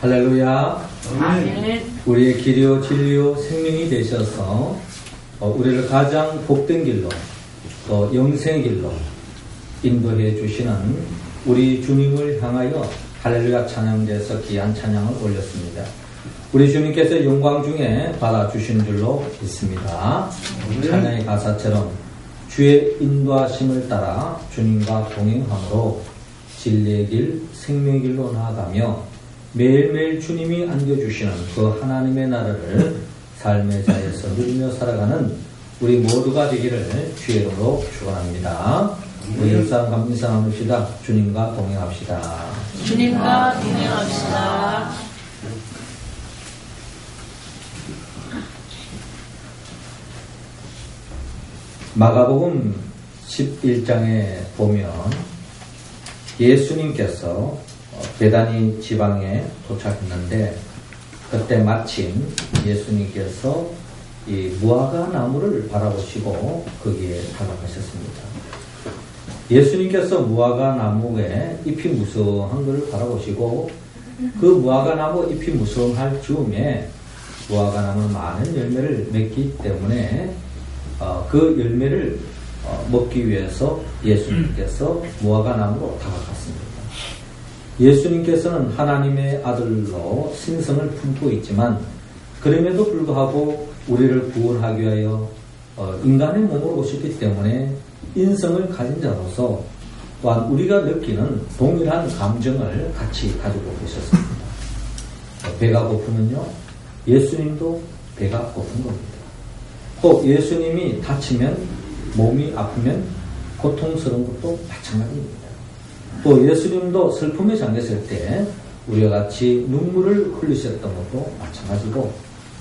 할렐루야. 아멘. 우리의 길이요 진리요 생명이 되셔서 우리를 가장 복된 길로 또 영생의 길로 인도해 주시는 우리 주님을 향하여 할렐루야 찬양대에서 귀한 찬양을 올렸습니다. 우리 주님께서 영광 중에 받아주신 줄로 믿습니다. 찬양의 가사처럼 주의 인도하심을 따라 주님과 동행함으로 진리의 길, 생명의 길로 나아가며 매일매일 주님이 안겨주시는 그 하나님의 나라를 삶의 자에서 누리며 살아가는 우리 모두가 되기를 주의 이름으로 축원합니다. 우리 일상 인사 나눕시다. 주님과 동행합시다. 주님과 동행합시다. 마가복음 11장에 보면 예수님께서 베다니 지방에 도착했는데 그때 마침 예수님께서 이 무화과 나무를 바라보시고 거기에 다가가셨습니다. 예수님께서 무화과 나무에 잎이 무성한 것을 바라보시고 그 무화과 나무 잎이 무성할 즈음에 무화과 나무는 많은 열매를 맺기 때문에 그 열매를 먹기 위해서 예수님께서 무화과 나무로 다가갔습니다. 예수님께서는 하나님의 아들로 신성을 품고 있지만 그럼에도 불구하고 우리를 구원하기 위하여 인간의 몸으로 오셨기 때문에 인성을 가진 자로서 또한 우리가 느끼는 동일한 감정을 같이 가지고 계셨습니다. 배가 고프면요, 예수님도 배가 고픈 겁니다. 또 예수님이 다치면, 몸이 아프면 고통스러운 것도 마찬가지입니다. 또 예수님도 슬픔에 잠겼을 때 우리와 같이 눈물을 흘리셨던 것도 마찬가지고,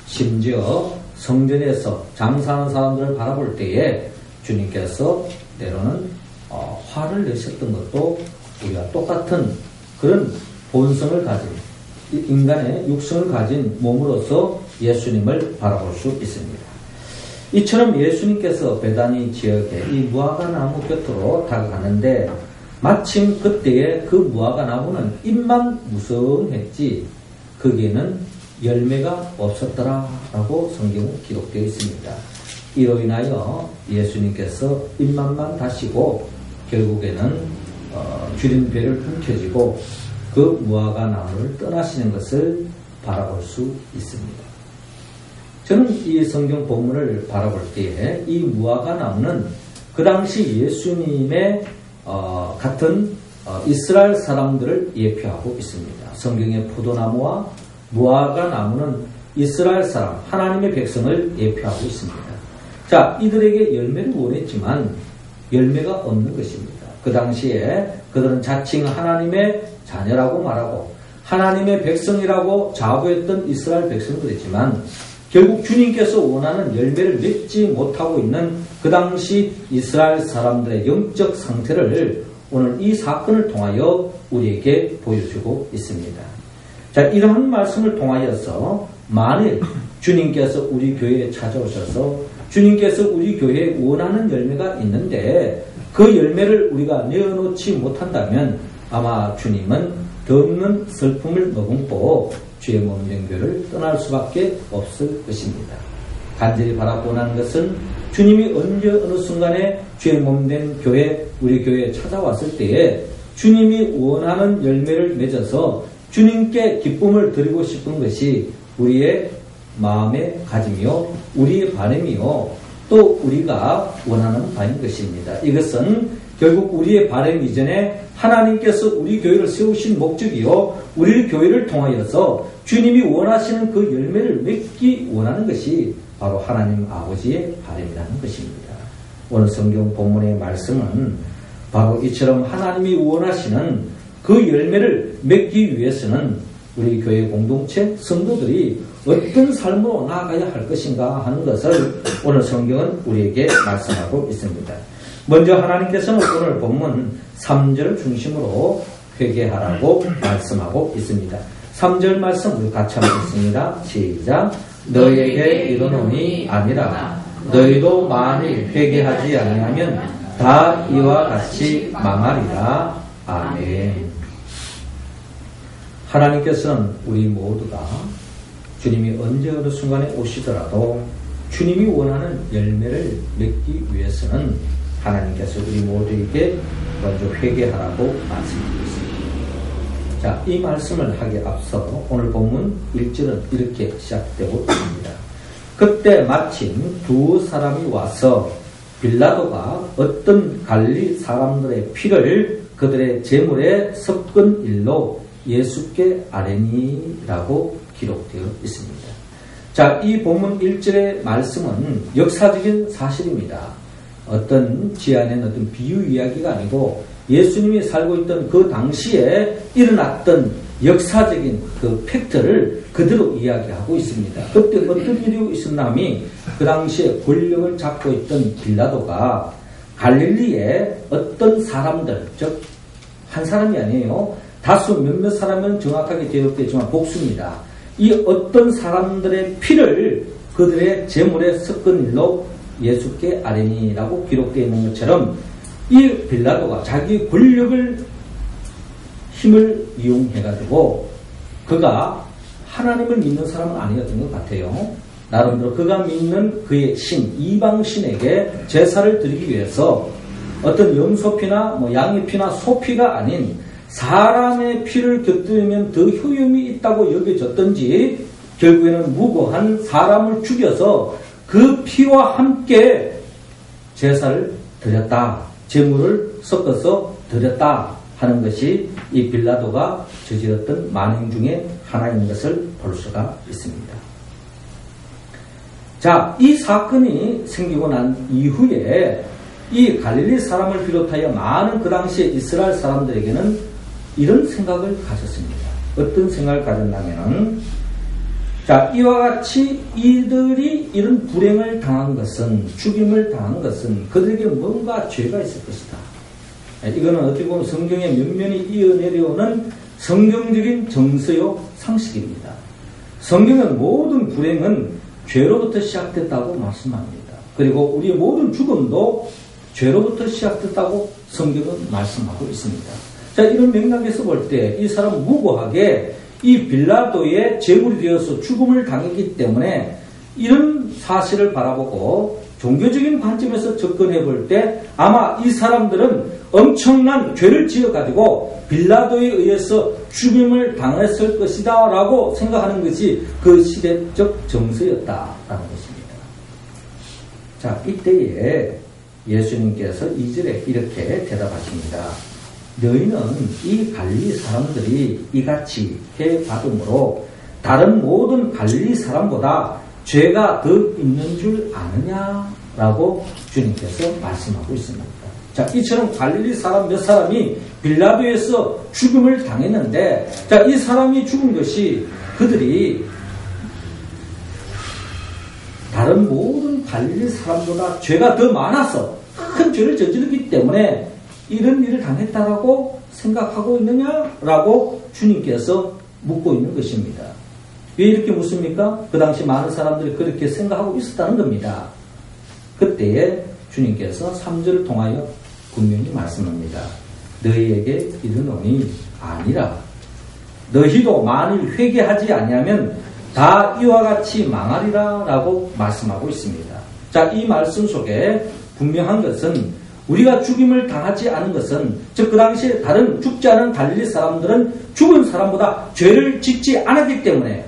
심지어 성전에서 장사하는 사람들을 바라볼 때에 주님께서 때로는 화를 내셨던 것도 우리가 똑같은 그런 본성을 가진 인간의 육성을 가진 몸으로서 예수님을 바라볼 수 있습니다. 이처럼 예수님께서 베다니 지역에 이 무화과 나무 곁으로 다가가는데 마침 그때에 그 무화과 나무는 잎만 무성했지 거기에는 열매가 없었더라라고 성경은 기록되어 있습니다. 이로 인하여 예수님께서 잎만만 다시고 결국에는 주린 배를 움켜쥐고 그 무화과 나무를 떠나시는 것을 바라볼 수 있습니다. 저는 이 성경 본문을 바라볼 때에 이 무화과 나무는 그 당시 예수님의 같은 이스라엘 사람들을 예표하고 있습니다. 성경의 포도나무와 무화과 나무는 이스라엘 사람, 하나님의 백성을 예표하고 있습니다. 자, 이들에게 열매를 원했지만 열매가 없는 것입니다. 그 당시에 그들은 자칭 하나님의 자녀라고 말하고 하나님의 백성이라고 자부했던 이스라엘 백성들이지만 결국 주님께서 원하는 열매를 맺지 못하고 있는 그 당시 이스라엘 사람들의 영적 상태를 오늘 이 사건을 통하여 우리에게 보여주고 있습니다. 자, 이러한 말씀을 통하여서 만일 주님께서 우리 교회에 찾아오셔서 주님께서 우리 교회에 원하는 열매가 있는데 그 열매를 우리가 내어놓지 못한다면 아마 주님은 덮는 슬픔을 머금고 주의 몸된 교회를 떠날 수밖에 없을 것입니다. 간절히 바라고 난 것은 주님이 언제 어느 순간에 주의 몸된 교회, 우리 교회에 찾아왔을 때에 주님이 원하는 열매를 맺어서 주님께 기쁨을 드리고 싶은 것이 우리의 마음의 가짐이요, 우리의 바람이요, 또 우리가 원하는 바인 것입니다. 이것은 결국 우리의 바람 이전에 하나님께서 우리 교회를 세우신 목적이요, 우리 교회를 통하여서 주님이 원하시는 그 열매를 맺기 원하는 것이 바로 하나님 아버지의 바람이라는 것입니다. 오늘 성경 본문의 말씀은 바로 이처럼 하나님이 원하시는 그 열매를 맺기 위해서는 우리 교회 공동체 성도들이 어떤 삶으로 나아가야 할 것인가 하는 것을 오늘 성경은 우리에게 말씀하고 있습니다. 먼저 하나님께서는 오늘 본문 3절 중심으로 회개하라고 말씀하고 있습니다. 3절 말씀 우리 같이 한번 읽습니다. 시작. 너희에게 이르노니 아니라 너희도 만일 회개하지 아니하면 다 이와 같이 망하리라. 아멘. 하나님께서는 우리 모두가 주님이 언제 어느 순간에 오시더라도 주님이 원하는 열매를 맺기 위해서는 하나님께서 우리 모두에게 먼저 회개하라고 말씀드리고 있습니다. 자, 이 말씀을 하기에 앞서 오늘 본문 1절은 이렇게 시작되고 있습니다. 그때 마침 두 사람이 와서 빌라도가 어떤 갈릴리 사람들의 피를 그들의 제물에 섞은 일로 예수께 아뢰니라고 기록되어 있습니다. 자, 이 본문 1절의 말씀은 역사적인 사실입니다. 어떤 지어낸 어떤 비유 이야기가 아니고 예수님이 살고 있던 그 당시에 일어났던 역사적인 그 팩트를 그대로 이야기하고 있습니다. 그때 어떤 일이 있었나 하면 그 당시에 권력을 잡고 있던 빌라도가 갈릴리의 어떤 사람들, 즉 한 사람이 아니에요. 다수 몇몇 사람은 정확하게 기록되지만 복수입니다. 이 어떤 사람들의 피를 그들의 제물에 섞은 일로 예수께 아뢰니라고 기록되어 있는 것처럼 이 빌라도가 자기 권력을 힘을 이용해가지고 그가 하나님을 믿는 사람은 아니었던 것 같아요. 나름대로 그가 믿는 그의 신, 이방신에게 제사를 드리기 위해서 어떤 염소피나 양의 피나 소피가 아닌 사람의 피를 곁들이면 더 효용이 있다고 여겨졌던지 결국에는 무고한 사람을 죽여서 그 피와 함께 제사를 드렸다. 제물을 섞어서 드렸다 하는 것이 이 빌라도가 저질렀던 만행 중에 하나인 것을 볼 수가 있습니다. 자, 이 사건이 생기고 난 이후에 이 갈릴리 사람을 비롯하여 많은 그 당시에 이스라엘 사람들에게는 이런 생각을 가졌습니다. 어떤 생각을 가졌냐면은, 자, 이와 같이 이들이 이런 불행을 당한 것은, 죽임을 당한 것은 그들에게 뭔가 죄가 있을 것이다. 이거는 어떻게 보면 성경의 면면이 이어내려오는 성경적인 정서요 상식입니다. 성경은 모든 불행은 죄로부터 시작됐다고 말씀합니다. 그리고 우리의 모든 죽음도 죄로부터 시작됐다고 성경은 말씀하고 있습니다. 자, 이런 맥락에서 볼 때 이 사람은 무고하게 이 빌라도의 제물이 되어서 죽음을 당했기 때문에 이런 사실을 바라보고 종교적인 관점에서 접근해 볼 때 아마 이 사람들은 엄청난 죄를 지어가지고 빌라도에 의해서 죽임을 당했을 것이다 라고 생각하는 것이 그 시대적 정서였다라는 것입니다. 자, 이때에 예수님께서 2절에 이렇게 대답하십니다. 너희는 이 갈릴리 사람들이 이같이 해받음으로 다른 모든 갈릴리 사람보다 죄가 더 있는 줄 아느냐라고 주님께서 말씀하고 있습니다. 자, 이처럼 갈릴리 사람 몇 사람이 빌라도에서 죽음을 당했는데, 자, 이 사람이 죽은 것이 그들이 다른 모든 갈릴리 사람보다 죄가 더 많아서 큰 죄를 저질렀기 때문에 이런 일을 당했다라고 생각하고 있느냐라고 주님께서 묻고 있는 것입니다. 왜 이렇게 묻습니까? 그 당시 많은 사람들이 그렇게 생각하고 있었다는 겁니다. 그때에 주님께서 3절을 통하여 분명히 말씀합니다. 너희에게 이르노니 아니라 너희도 만일 회개하지 아니하면 다 이와 같이 망하리라 라고 말씀하고 있습니다. 자, 이 말씀 속에 분명한 것은 우리가 죽임을 당하지 않은 것은, 즉 그 당시에 다른 죽지 않은 갈릴리 사람들은 죽은 사람보다 죄를 짓지 않았기 때문에,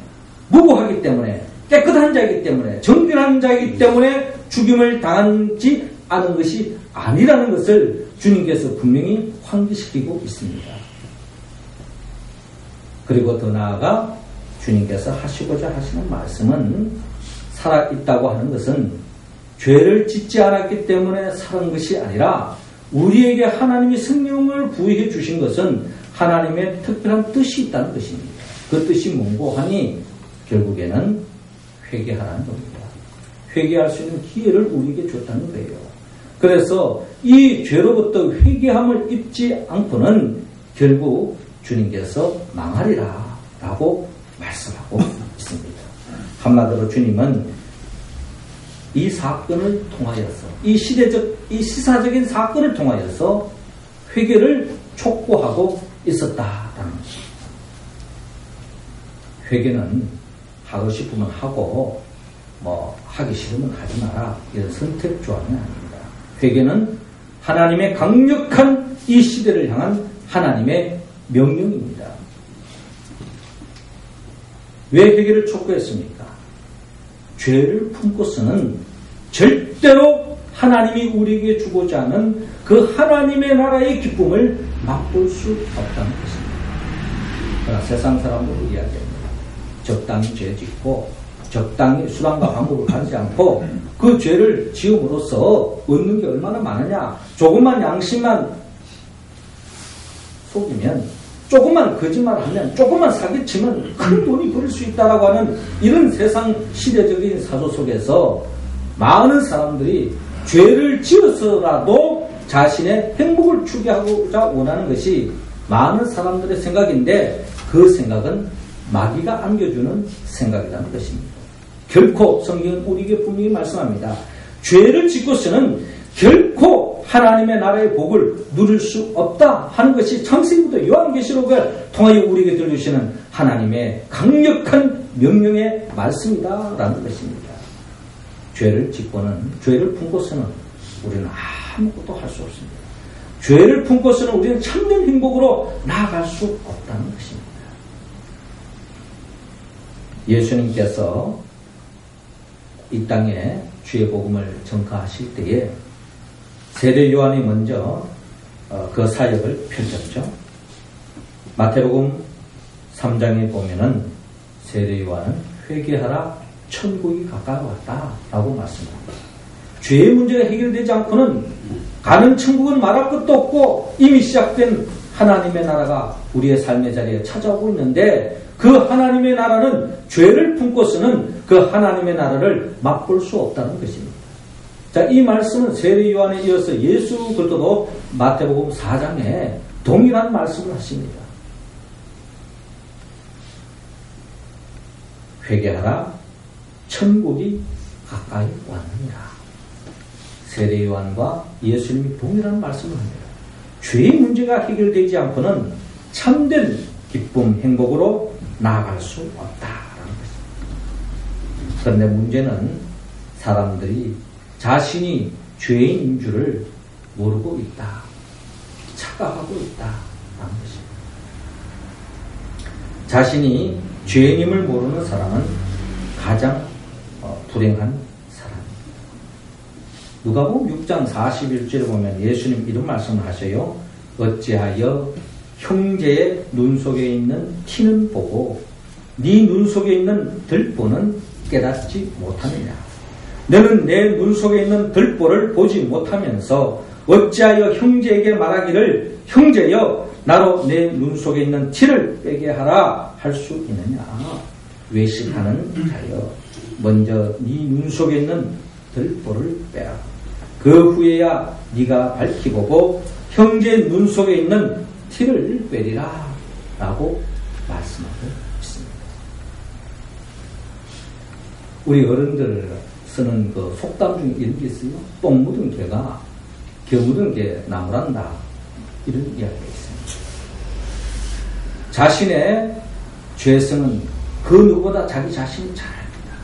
무고하기 때문에, 깨끗한 자이기 때문에, 정결한 자이기 때문에 죽임을 당하지 않은 것이 아니라는 것을 주님께서 분명히 환기시키고 있습니다. 그리고 더 나아가 주님께서 하시고자 하시는 말씀은 살아있다고 하는 것은 죄를 짓지 않았기 때문에 사는 것이 아니라 우리에게 하나님이 성령을 부여해 주신 것은 하나님의 특별한 뜻이 있다는 것입니다. 그 뜻이 뭔고 하니 결국에는 회개하라는 겁니다. 회개할 수 있는 기회를 우리에게 줬다는 거예요. 그래서 이 죄로부터 회개함을 입지 않고는 결국 주님께서 망하리라 라고 말씀하고 있습니다. 한마디로 주님은 이 사건을 통하여서, 이 시사적인 사건을 통하여서 회개를 촉구하고 있었다라는 것입니다. 회개는 하고 싶으면 하고 뭐 하기 싫으면 하지 마라, 이런 선택 조항이 아닙니다. 회개는 하나님의 강력한 이 시대를 향한 하나님의 명령입니다. 왜 회개를 촉구했습니까? 죄를 품고서는 절대로 하나님이 우리에게 주고자 하는 그 하나님의 나라의 기쁨을 맛볼 수 없다는 것입니다. 그러나 세상 사람들은 이야기합니다. 적당히 죄 짓고 적당히 수단과 방법을 가리지 않고 그 죄를 지음으로써 얻는 게 얼마나 많으냐, 조금만 양심만 속이면, 조금만 거짓말하면, 조금만 사기치면 큰 돈이 벌을 수 있다라고 하는 이런 세상 시대적인 사조 속에서 많은 사람들이 죄를 지어서라도 자신의 행복을 추구하고자 원하는 것이 많은 사람들의 생각인데, 그 생각은 마귀가 안겨주는 생각이라는 것입니다. 결코 성경은 우리에게 분명히 말씀합니다. 죄를 짓고서는 결코 하나님의 나라의 복을 누릴 수 없다 하는 것이 창세기부터 요한계시록을 통하여 우리에게 들려주시는 하나님의 강력한 명령의 말씀이다라는 것입니다. 죄를 짓고는, 죄를 품고서는 우리는 아무것도 할 수 없습니다. 죄를 품고서는 우리는 참된 행복으로 나아갈 수 없다는 것입니다. 예수님께서 이 땅에 주의 복음을 전가하실 때에 세례 요한이 먼저 그 사역을 펼쳤죠. 마태복음 3장에 보면은 세례 요한은 회개하라, 천국이 가까이 왔다라고 말씀합니다. 죄의 문제가 해결되지 않고는 가는 천국은 말할 것도 없고 이미 시작된 하나님의 나라가 우리의 삶의 자리에 찾아오고 있는데, 그 하나님의 나라는 죄를 품고서는 그 하나님의 나라를 맛볼 수 없다는 것입니다. 자, 이 말씀은 세례 요한에 이어서 예수 그리스도도 마태복음 4장에 동일한 말씀을 하십니다. 회개하라, 천국이 가까이 왔느니라. 세례 요한과 예수님이 동일한 말씀을 합니다. 죄의 문제가 해결되지 않고는 참된 기쁨, 행복으로 나아갈 수 없다라는 것입니다. 그런데 문제는 사람들이 자신이 죄인인 줄을 모르고 있다, 착각하고 있다라는 것입니다. 자신이 죄인임을 모르는 사람은 가장 불행한 사람입니다. 누가복음 6장 41절에 보면 예수님 이런 말씀을 하셔요. 어찌하여 형제의 눈 속에 있는 티는 보고 네 눈 속에 있는 들보는 깨닫지 못하느냐. 너는 내 눈 속에 있는 들보를 보지 못하면서 어찌하여 형제에게 말하기를 형제여 나로 내 눈 속에 있는 티를 빼게 하라 할 수 있느냐. 외식하는 자여 먼저 네 눈 속에 있는 들보를 빼라. 그 후에야 네가 밝히 보고 형제 눈 속에 있는 티를 빼리라 라고 말씀하고 있습니다. 우리 어른들 쓰는 그 속담 중에 이런 게 있어요. 똥 묻은 개가 겨 묻은 개 나무란다, 이런 이야기가 있습니다. 자신의 죄성은 그 누구보다 자기 자신이 잘 압니다.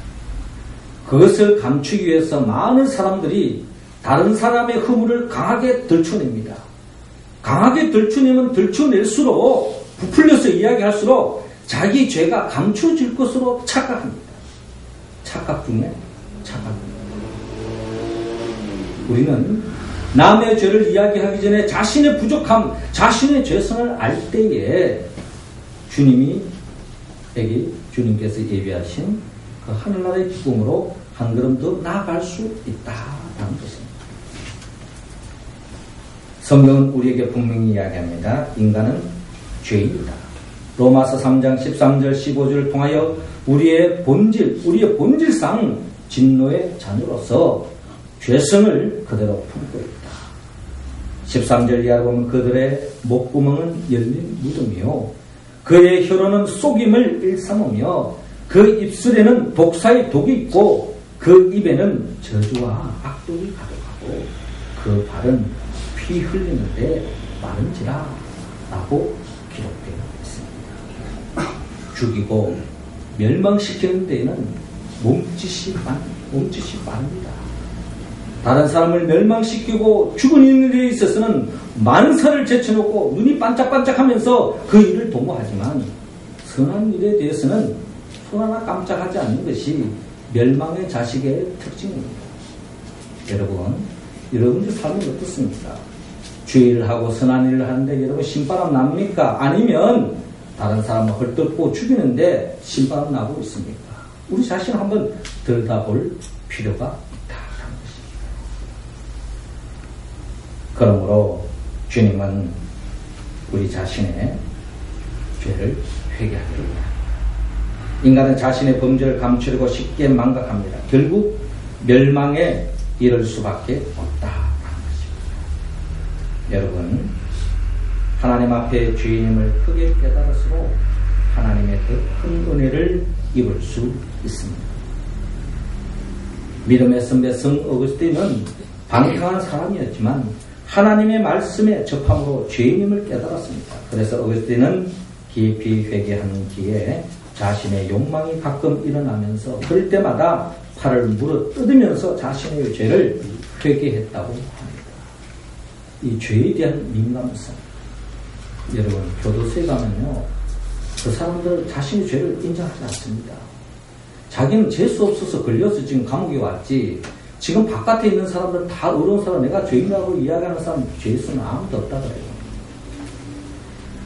그것을 감추기 위해서 많은 사람들이 다른 사람의 허물을 강하게 들춰냅니다. 강하게 들춰내면 들춰낼수록, 부풀려서 이야기할수록 자기 죄가 감춰질 것으로 착각합니다. 착각 중에 착각입니다. 우리는 남의 죄를 이야기하기 전에 자신의 부족함, 자신의 죄성을 알 때에 주님께서 예비하신 그 하늘나라의 기쁨으로 한 걸음 더 나아갈 수 있다라는 것입니다. 성경은 우리에게 분명히 이야기합니다. 인간은 죄인이다. 로마서 3장 13절 15절을 통하여 우리의 본질상 진노의 자녀로서 죄성을 그대로 품고 있다. 13절 이하로 보면 그들의 목구멍은 열린 무덤이요 그의 혀로는 속임을 일삼으며 그 입술에는 독사의 독이 있고 그 입에는 저주와 악독이 가득하고 그 발은 피 흘리는데 마른지라 라고 기록되어 있습니다. 죽이고 멸망시키는 데에는 몸짓이 빠릅니다. 다른 사람을 멸망시키고 죽은 인물에 있어서는 만사를 제쳐놓고 눈이 반짝반짝하면서 그 일을 도모하지만 선한 일에 대해서는 손 하나 깜짝하지 않는 것이 멸망의 자식의 특징입니다. 여러분들 삶은 어떻습니까? 죄를 하고 선한 일을 하는데 여러분 신바람 납니까? 아니면 다른 사람을 헐뜯고 죽이는데 신바람 나고 있습니까? 우리 자신을 한번 들여다볼 필요가 있다는 것입니다. 그러므로 주님은 우리 자신의 죄를 회개하기를 원합니다. 인간은 자신의 범죄를 감추려고 쉽게 망각합니다. 결국 멸망에 이를 수밖에 없다는 것입니다. 여러분, 하나님 앞에 주인임을 크게 깨달을수록 하나님의 그 큰 은혜를 입을 수 있습니다. 믿음의 선배 성 어거스틴은 방탕한 사람이었지만 하나님의 말씀에 접함으로 죄인임을 깨달았습니다. 그래서 어거스틴은 깊이 회개하는 뒤에 자신의 욕망이 가끔 일어나면서 그럴 때마다 팔을 물어 뜯으면서 자신의 죄를 회개했다고 합니다. 이 죄에 대한 민감성. 여러분, 교도소에 가면요, 그 사람들 자신의 죄를 인정하지 않습니다. 자기는 재수 없어서 걸려서 지금 감옥에 왔지, 지금 바깥에 있는 사람들은 다 어려운 사람, 내가 죄인이라고 이야기하는 사람 죄수는 아무도 없다 그래요.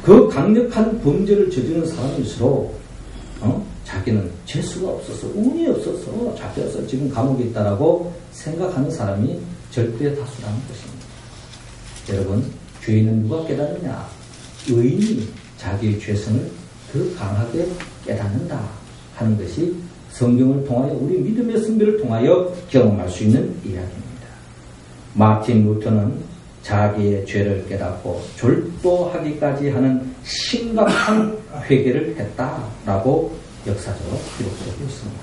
그 강력한 범죄를 저지르는 사람일수록 자기는 재수가 없어서, 운이 없어서 잡혀서 지금 감옥에 있다라고 생각하는 사람이 절대 다수라는 것입니다. 여러분, 죄인은 누가 깨닫느냐? 의인이 자기의 죄성을 더 강하게 깨닫는다 하는 것이 성경을 통하여 우리 믿음의 선배를 통하여 경험할 수 있는 이야기입니다. 마틴 루터는 자기의 죄를 깨닫고 졸도하기까지 하는 심각한 회개를 했다라고 역사적으로 기록되고 있습니다.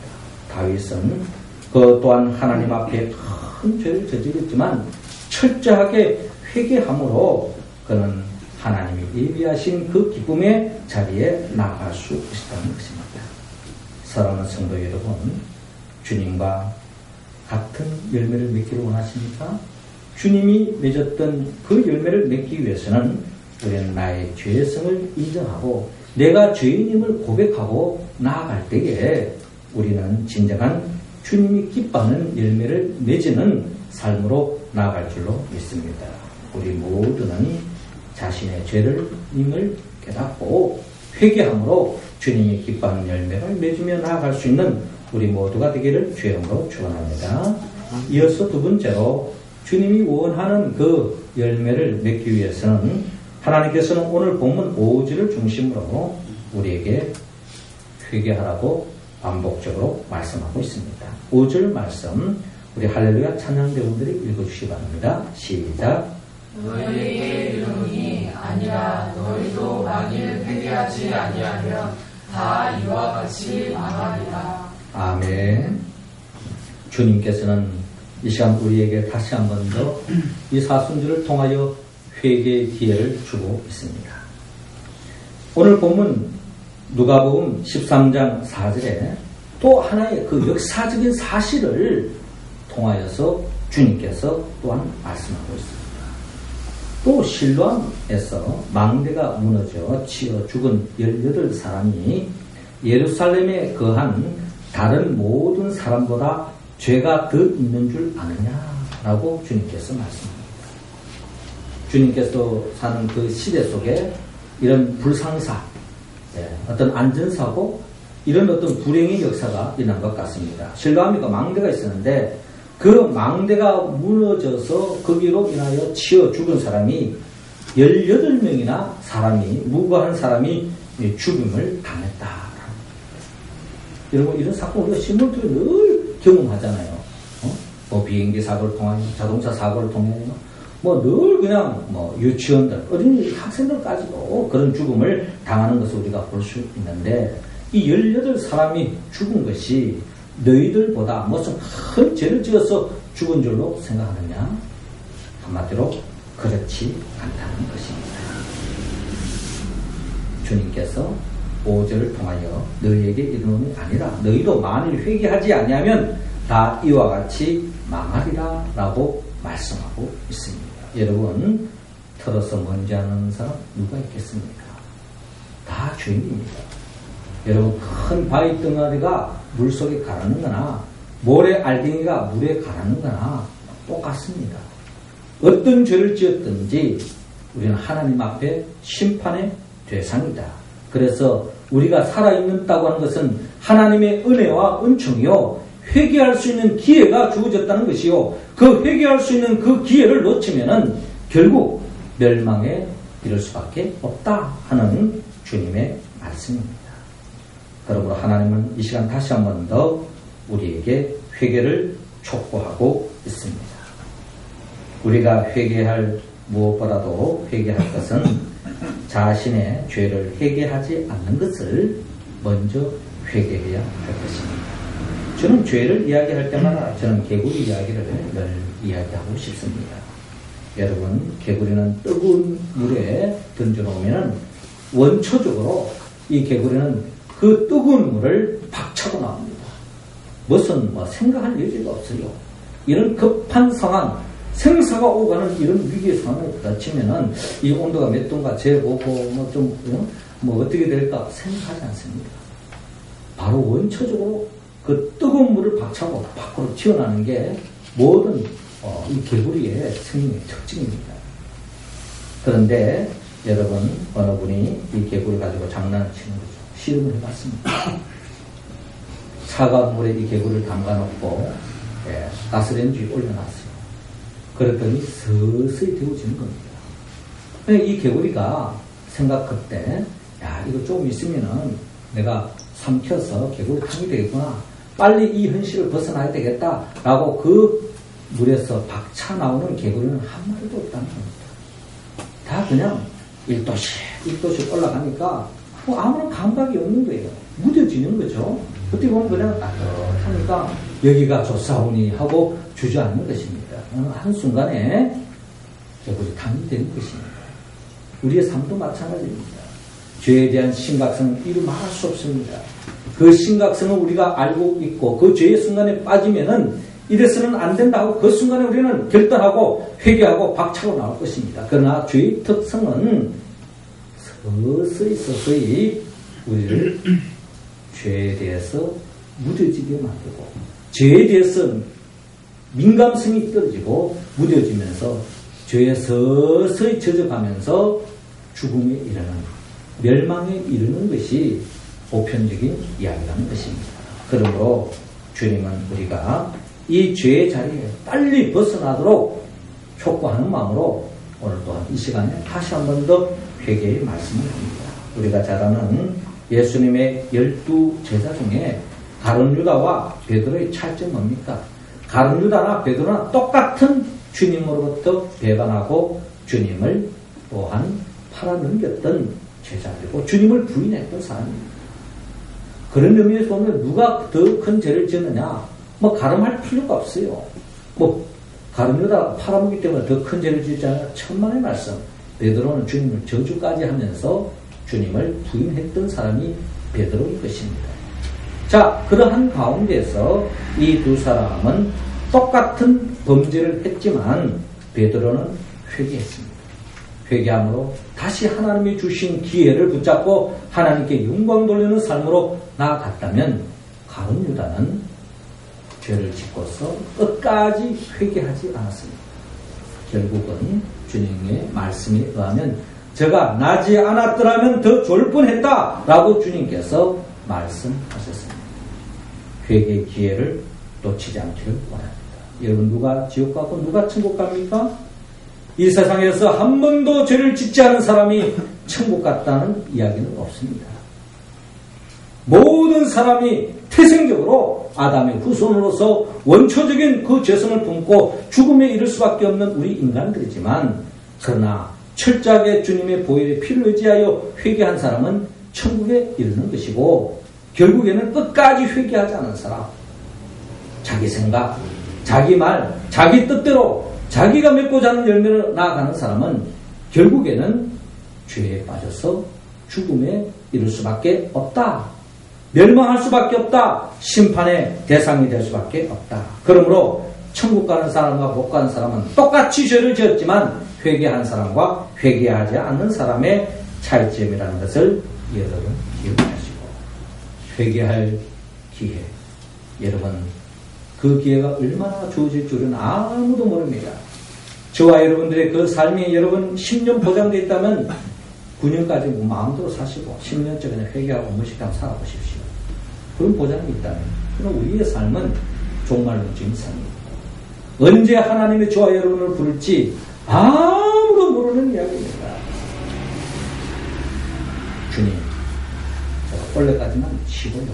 다윗은 그 또한 하나님 앞에 큰 죄를 저질렀지만 철저하게 회개함으로 그는 하나님이 예비하신 그 기쁨의 자리에 나갈 수 있다는 것입니다. 사랑하는 성도 여러분, 주님과 같은 열매를 맺기를 원하십니까? 주님이 맺었던 그 열매를 맺기 위해서는 우리는 나의 죄성을 인정하고 내가 죄인임을 고백하고 나아갈 때에 우리는 진정한 주님이 기뻐하는 열매를 맺는 삶으로 나아갈 줄로 믿습니다. 우리 모두는 자신의 죄인임을 깨닫고 회개함으로 주님이 기뻐하는 열매를 맺으며 나아갈 수 있는 우리 모두가 되기를 주의 이름으로 축원합니다. 이어서 두 번째로 주님이 원하는 그 열매를 맺기 위해서는 하나님께서는 오늘 본문 5절을 중심으로 우리에게 회개하라고 반복적으로 말씀하고 있습니다. 5절 말씀 우리 할렐루야 찬양대원들이 읽어주시기 바랍니다. 시작. 너희에게 이르노니 아니라 너희도 만일 회개하지 아니하면 다 이와 같이 망하리라. 아멘. 주님께서는 이 시간 우리에게 다시 한 번 더 이 사순절을 통하여 회개의 기회를 주고 있습니다. 오늘 본문 누가복음 13장 4절에 또 하나의 그 역사적인 사실을 통하여서 주님께서 또한 말씀하고 있습니다. 또 실로암에서 망대가 무너져 치어 죽은 18사람이 예루살렘에 거한 다른 모든 사람보다 죄가 더 있는 줄 아느냐라고 주님께서 말씀합니다. 주님께서 사는 그 시대 속에 이런 불상사, 어떤 안전사고, 이런 어떤 불행의 역사가 일어난 것 같습니다. 실로암에 망대가 있었는데 그 망대가 무너져서 거기로 인하여 치어 죽은 사람이 18명이나 무고한 사람이 죽임을 당했다. 여러분, 이런 사건 우리가 신문 통해 늘 경험하잖아요. 뭐 비행기 사고를 통하여, 자동차 사고를 통해, 뭐 늘 그냥 유치원들, 어린이 학생들까지도 그런 죽음을 당하는 것을 우리가 볼 수 있는데, 이 18사람이 죽은 것이 너희들보다 무슨 큰 죄를 지어서 죽은 줄로 생각하느냐? 한마디로 그렇지 않다는 것입니다. 주님께서 5절을 통하여 너희에게 이르노니 아니라 너희도 만일 회개하지 아니하면 다 이와 같이 망하리라 라고 말씀하고 있습니다. 여러분, 털어서 먼지 하는 사람 누가 있겠습니까? 다 죄인입니다. 여러분, 큰 바위 덩어리가 물속에 가라는 거나 모래 알갱이가 물에 가라는 거나 똑같습니다. 어떤 죄를 지었든지 우리는 하나님 앞에 심판의 대상이다. 그래서 우리가 살아있는다고 하는 것은 하나님의 은혜와 은총이요, 회개할 수 있는 기회가 주어졌다는 것이요, 그 회개할 수 있는 그 기회를 놓치면은 결국 멸망에 이를 수밖에 없다 하는 주님의 말씀입니다. 그러므로 하나님은 이 시간 다시 한 번 더 우리에게 회개를 촉구하고 있습니다. 우리가 회개할, 무엇보다도 회개할 것은 자신의 죄를 회개하지 않는 것을 먼저 회개해야 할 것입니다. 저는 죄를 이야기할 때마다 저는 개구리 이야기를 늘 이야기하고 싶습니다. 여러분, 개구리는 뜨거운 물에 던져놓으면 원초적으로 이 개구리는 그 뜨거운 물을 박차고 나옵니다. 무슨 생각할 여지가 없어요. 이런 급한 상황, 생사가 오가는 이런 위기의 상황에 부딪히면은 이 온도가 몇 도인가 재보고 어떻게 될까 생각하지 않습니다. 바로 원초적으로 그 뜨거운 물을 박차고 밖으로 튀어나오는 게 모든 이 개구리의 생명의 특징입니다. 그런데 여러분, 어느 분이 이 개구리 가지고 장난을 치는 거죠. 실험을 해봤습니다. 차가운 물에 이 개구리를 담가놓고 가스레인지에 올려놨어요. 그랬더니 서서히 데워지는 겁니다. 이 개구리가 생각할 때, 야, 이거 조금 있으면은 내가 삼켜서 개구리탕이 되겠구나, 빨리 이 현실을 벗어나야 되겠다 라고 그 물에서 박차 나오는 개구리는 한 마리도 없다는 겁니다. 다 그냥 1도씩 올라가니까 아무런 감각이 없는 거예요. 무뎌지는 거죠. 어떻게 보면 그냥 따뜻하니까 여기가 좋사오니 하고 주저앉는 것입니다. 한순간에 개구리탕이 되는 것입니다. 우리의 삶도 마찬가지입니다. 죄에 대한 심각성은 이루 말할 수 없습니다. 그 심각성을 우리가 알고 있고 그 죄의 순간에 빠지면은 이래서는 안 된다고 그 순간에 우리는 결단하고 회개하고 박차고 나올 것입니다. 그러나 죄의 특성은 서서히 우리를 죄에 대해서 무뎌지게 만들고 죄에 대해서 민감성이 떨어지고 무뎌지면서 죄에 서서히 젖어가면서 죽음에 이르는, 멸망에 이르는 것이 보편적인 이야기라는 것입니다. 그러므로 주님은 우리가 이 죄의 자리에 빨리 벗어나도록 촉구하는 마음으로 오늘 또한 이 시간에 다시 한 번 더 회개의 말씀을 합니다. 우리가 잘 아는 예수님의 12제자 중에 가룟 유다와 베드로의 차이점이 뭡니까? 가룟 유다나 베드로나 똑같은 주님으로부터 배반하고 주님을 또한 팔아넘겼던 제자들이고 주님을 부인했던 사람입니다. 그런 의미에서 보면 누가 더 큰 죄를 지었느냐? 가름할 필요가 없어요. 가룟 유다가 팔아먹기 때문에 더 큰 죄를 지었지 않아요? 천만의 말씀. 베드로는 주님을 저주까지 하면서 주님을 부인했던 사람이 베드로일 것입니다. 자, 그러한 가운데서 이 두 사람은 똑같은 범죄를 했지만 베드로는 회개했습니다. 회개함으로 다시 하나님이 주신 기회를 붙잡고 하나님께 영광 돌리는 삶으로 나아갔다면 가룟 유다는 죄를 짓고서 끝까지 회개하지 않았습니다. 결국은 주님의 말씀에 의하면 저가 나지 않았더라면 더 좋을 뻔했다 라고 주님께서 말씀하셨습니다. 회개의 기회를 놓치지 않기를 원합니다. 여러분, 누가 지옥 가고 누가 천국 갑니까? 이 세상에서 한 번도 죄를 짓지 않은 사람이 천국 갔다는 이야기는 없습니다. 모든 사람이 태생적으로 아담의 후손으로서 원초적인 그 죄성을 품고 죽음에 이를 수밖에 없는 우리 인간들이지만, 그러나 철저하게 주님의 보혈의 피를 의지하여 회개한 사람은 천국에 이르는 것이고, 결국에는 끝까지 회개하지 않은 사람, 자기 생각, 자기 말, 자기 뜻대로 자기가 맺고자 하는 열매를 나아가는 사람은 결국에는 죄에 빠져서 죽음에 이룰 수밖에 없다. 멸망할 수밖에 없다. 심판의 대상이 될 수밖에 없다. 그러므로 천국 가는 사람과 못 가는 사람은 똑같이 죄를 지었지만 회개한 사람과 회개하지 않는 사람의 차이점이라는 것을 여러분 기억하시고, 회개할 기회, 여러분 그 기회가 얼마나 주어질 줄은 아무도 모릅니다. 저와 여러분들의 그 삶이 여러분 10년 보장되어 있다면 9년까지 마음대로 사시고 10년째 그냥 회개하고 무식하고 살아보십시오. 그런 보장이 있다면, 그럼 우리의 삶은 종말론적인 삶입니다. 언제 하나님의 저와 여러분을 부를지 아무도 모르는 이야기입니다. 주님, 제가 올해까지만 쉬고요.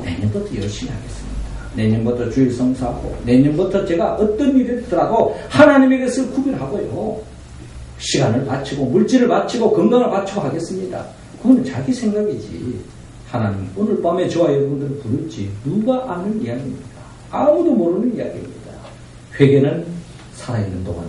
내년부터 열심히 하겠습니다. 내년부터 주일 성사하고, 내년부터 제가 어떤 일이 있더라도 하나님의 것을 구별하고요. 시간을 바치고, 물질을 바치고, 건강을 바치고 하겠습니다. 그건 자기 생각이지. 하나님 오늘 밤에 저와 여러분들을 부를지 누가 아는 이야기입니까? 아무도 모르는 이야기입니다. 회개는 살아있는 동안에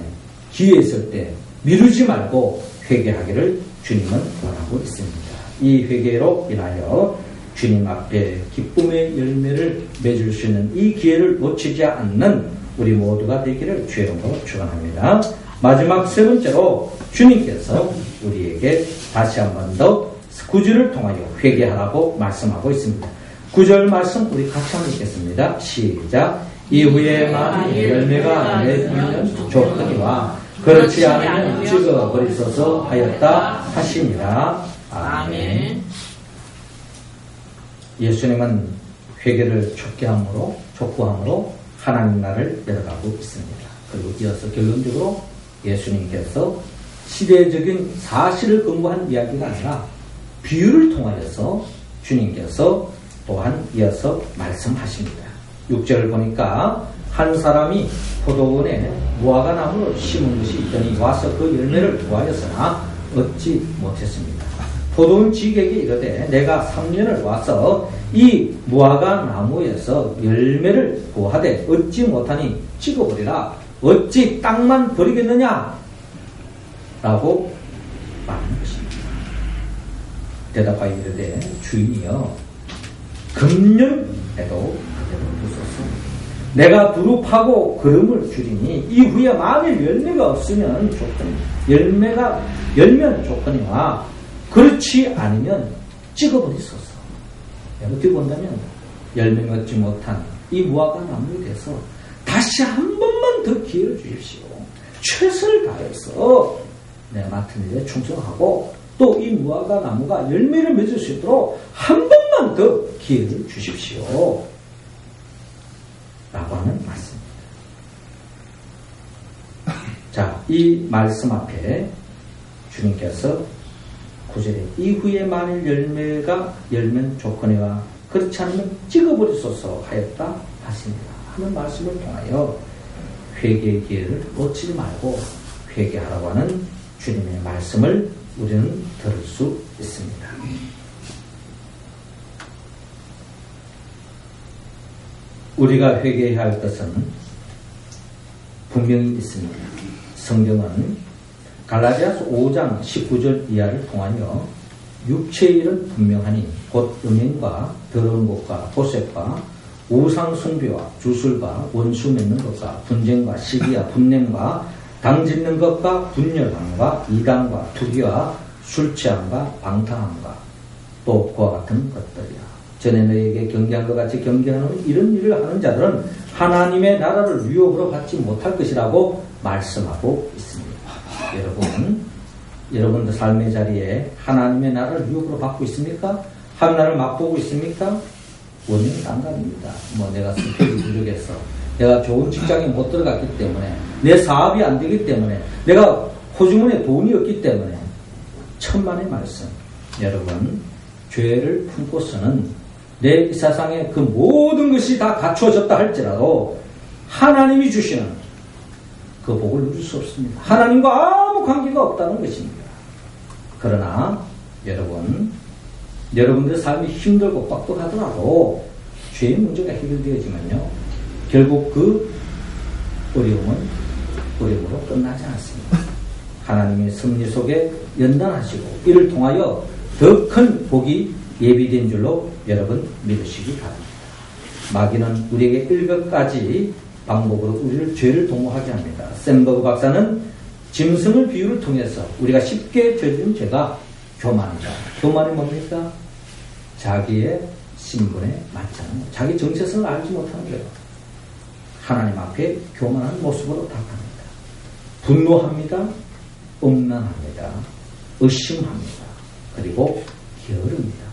기회 있을 때 미루지 말고 회개하기를 주님은 원하고 있습니다. 이 회개로 인하여 주님 앞에 기쁨의 열매를 맺을 수 있는 이 기회를 놓치지 않는 우리 모두가 되기를 주의 이름으로 축원합니다. 마지막 세 번째로 주님께서 우리에게 다시 한 번 더 9절을 통하여 회개하라고 말씀하고 있습니다. 9절 말씀 우리 같이 한번 읽겠습니다. 시작. 이후에 많은 열매가 맺으면 좋거니와 그렇지 않으면 찍어버리소서 하였다 하시니라. 아멘. 예수님은 회개를 촉구함으로 하나님 나라를 열어가고 있습니다. 그리고 이어서 결론적으로 예수님께서 시대적인 사실을 근거한 이야기가 아니라 비유를 통하여서 주님께서 또한 이어서 말씀하십니다. 6절을 보니까 한 사람이 포도원에 무화과 나무를 심은 것이 있더니 와서 그 열매를 구하였으나 얻지 못했습니다. 포도원 지객이 이르되 내가 3년을 와서 이 무화과 나무에서 열매를 구하되 얻지 못하니 찍어버리라. 어찌 땅만 버리겠느냐? 라고 말하는 것입니다. 대답하여 이르되 주인이여 금년에도 그대로 두소서. 내가 두릅하고 거름을 줄이니 이후에 만일 열매가 없으면 좋거니 열면 좋거니와 그렇지 않으면 찍어버리소서. 어떻게 본다면 열매 얻지 못한 이 무화과 나무에 대해서 다시 한 번만 더 기회를 주십시오. 최선을 다해서 내 맡은 일에 충성하고 또 이 무화과 나무가 열매를 맺을 수 있도록 한 번만 더 기회를 주십시오. 라고 하는 말씀입니다. 자, 이 말씀 앞에 주님께서 9절에 이후에 만일 열매가 열면 좋거니와 그렇지 않으면 찍어버리소서 하였다 하십니다. 하는 말씀을 통하여 회개의 기회를 놓치지 말고 회개하라고 하는 주님의 말씀을 우리는 들을 수 있습니다. 우리가 회개해야 할 것은 분명히 있습니다. 성경은 갈라디아서 5장 19절 이하를 통하여 육체의 일은 분명하니 곧 음행과 더러운 것과 보색과 우상 숭배와 주술과 원수 맺는 것과 분쟁과 시기와 분냄과 당 짓는 것과 분열함과 이단과 투기와 술 취함과 방탕함과 또 그와 같은 것들이야. 전에 너에게 경계한 것 같이 경계하는 이런 일을 하는 자들은 하나님의 나라를 유혹으로 받지 못할 것이라고 말씀하고 있습니다. 여러분들 삶의 자리에 하나님의 나라를 유혹으로 받고 있습니까? 하나님을 맛보고 있습니까? 원인은 딴간입니다. 내가 스펙이 부족해서, 내가 좋은 직장에 못 들어갔기 때문에, 내 사업이 안 되기 때문에, 내가 호주머니에 돈이 없기 때문에, 천만의 말씀. 여러분, 죄를 품고서는 내 이 세상에 그 모든 것이 다 갖추어졌다 할지라도 하나님이 주시는 그 복을 누릴 수 없습니다. 하나님과 아무 관계가 없다는 것입니다. 그러나 여러분들의 삶이 힘들고 빡빡하더라도 죄의 문제가 해결되어지면요, 결국 그 어려움은 어려움으로 끝나지 않습니다. 하나님의 섭리 속에 연단하시고 이를 통하여 더 큰 복이 예비된 줄로 여러분 믿으시기 바랍니다. 마귀는 우리에게 7가지 방법으로 우리를 죄를 도모하게 합니다. 샌버그 박사는 짐승을 비유를 통해서 우리가 쉽게 저지른 죄가 교만이다. 교만이 뭡니까? 자기의 신분에 맞지 않는 것, 자기 정체성을 알지 못하는 거예요. 하나님 앞에 교만한 모습으로 다가갑니다. 분노합니다. 음란합니다. 의심합니다. 그리고 게으릅니다.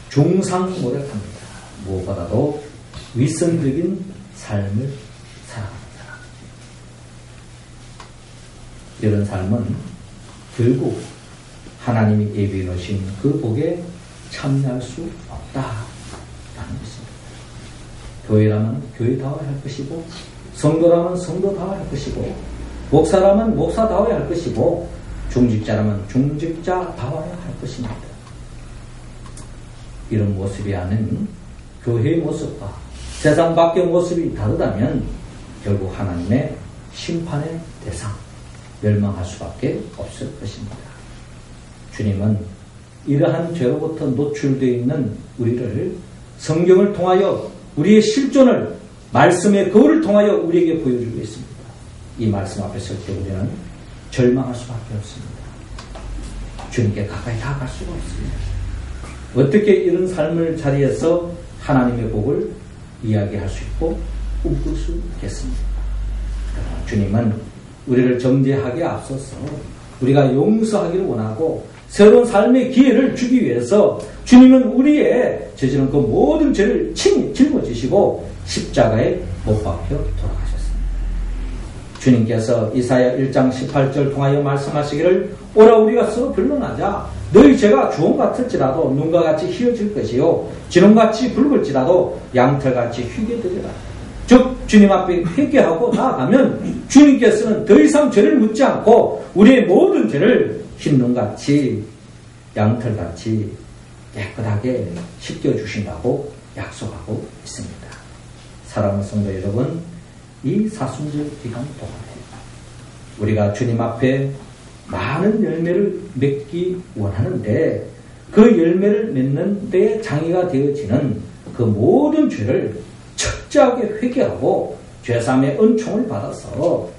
중상모략합니다. 무엇보다도 위선적인 삶을 살아갑니다. 이런 삶은 결국 하나님이 예비해 놓으신 그 복에 참여할 수 없다라는 것입니다. 교회라면 교회다워야 할 것이고, 성도라면 성도다워야 할 것이고, 목사라면 목사다워야 할 것이고, 중직자라면 중직자다워야 할 것입니다. 이런 모습이 아닌 교회의 모습과 세상 밖의 모습이 다르다면 결국 하나님의 심판의 대상, 멸망할 수밖에 없을 것입니다. 주님은 이러한 죄로부터 노출되어 있는 우리를 성경을 통하여 우리의 실존을 말씀의 거울을 통하여 우리에게 보여주고 있습니다. 이 말씀 앞에 설 때 우리는 절망할 수밖에 없습니다. 주님께 가까이 다가갈 수가 없습니다. 어떻게 이런 삶을 자리에서 하나님의 복을 이야기할 수 있고 꿈꿀 수 있겠습니까? 주님은 우리를 정죄하기에 앞서서 우리가 용서하기를 원하고 새로운 삶의 기회를 주기 위해서 주님은 우리의 저지른 그 모든 죄를 친히 짊어지시고 십자가에 못 박혀 돌아가셨습니다. 주님께서 이사야 1장 18절 통하여 말씀하시기를 오라 우리가 서로 변론하자. 너희 죄가 주홍 같을지라도 눈과 같이 희어질 것이요 진홍같이 붉을지라도 양털같이 휘게 되리라. 즉 주님 앞에 회개하고 나아가면 주님께서는 더 이상 죄를 묻지 않고 우리의 모든 죄를 흰눈같이 양털같이 깨끗하게 씻겨주신다고 약속하고 있습니다. 사랑하는 성도 여러분, 이 사순절 기간 동안에 우리가 주님 앞에 많은 열매를 맺기 원하는데 그 열매를 맺는 데 장애가 되어지는 그 모든 죄를 철저하게 회개하고 죄사함의 은총을 받아서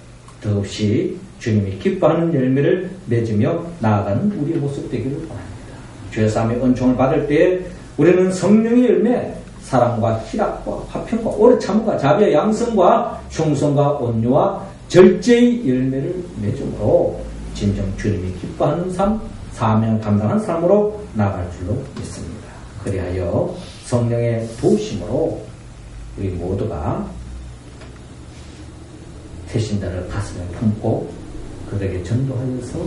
더없이 주님이 기뻐하는 열매를 맺으며 나아가는 우리의 모습 되기를 원합니다. 죄사함의 은총을 받을 때 우리는 성령의 열매, 사랑과 희락과 화평과 오래 참음과 자비와 양성과 충성과 온유와 절제의 열매를 맺음으로 진정 주님이 기뻐하는 삶, 사명 감당하는 삶으로 나아갈 줄로 믿습니다. 그리하여 성령의 도우심으로 우리 모두가 태신자를 가슴에 품고 그들에게 전도하여서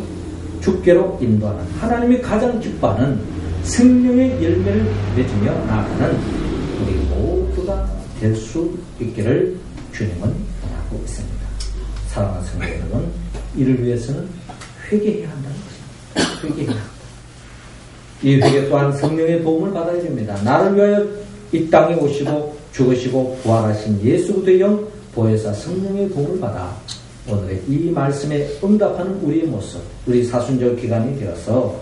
주께로 인도하는 하나님이 가장 기뻐하는 생명의 열매를 맺으며 나아가는 우리 모두가 될 수 있기를 주님은 원하고 있습니다. 사랑하는 성도 여러분, 이를 위해서는 회개해야 한다는 것입니다. 회개해야 한다. 이 회개 또한 성령의 도움을 받아야 됩니다. 나를 위하여 이 땅에 오시고 죽으시고 부활하신 예수 그리스도의 영 보혜사 성령의 도움을 받아 오늘의 이 말씀에 응답하는 우리의 모습, 우리 사순절 기간이 되어서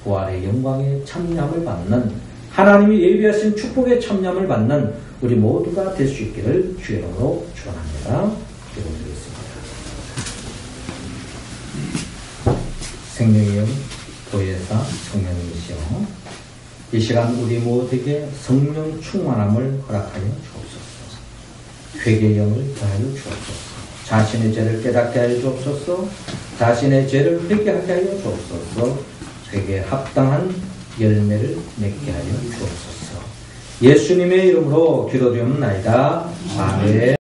부활의 영광에 참여함을 받는 하나님이 예비하신 축복에 참여함을 받는 우리 모두가 될 수 있기를 주의 이름으로 축원합니다. 기도드리겠습니다. 생명의 영 보혜사 성령님이시여, 이 시간 우리 모두에게 성령 충만함을 허락하여 주옵소서. 회개의 영을 더하여 주옵소서. 자신의 죄를 깨닫게 하여 주옵소서. 자신의 죄를 회개하게 하여 주옵소서. 회개에 합당한 열매를 맺게 하여 주옵소서. 예수님의 이름으로 기도드리옵나이다. 아멘.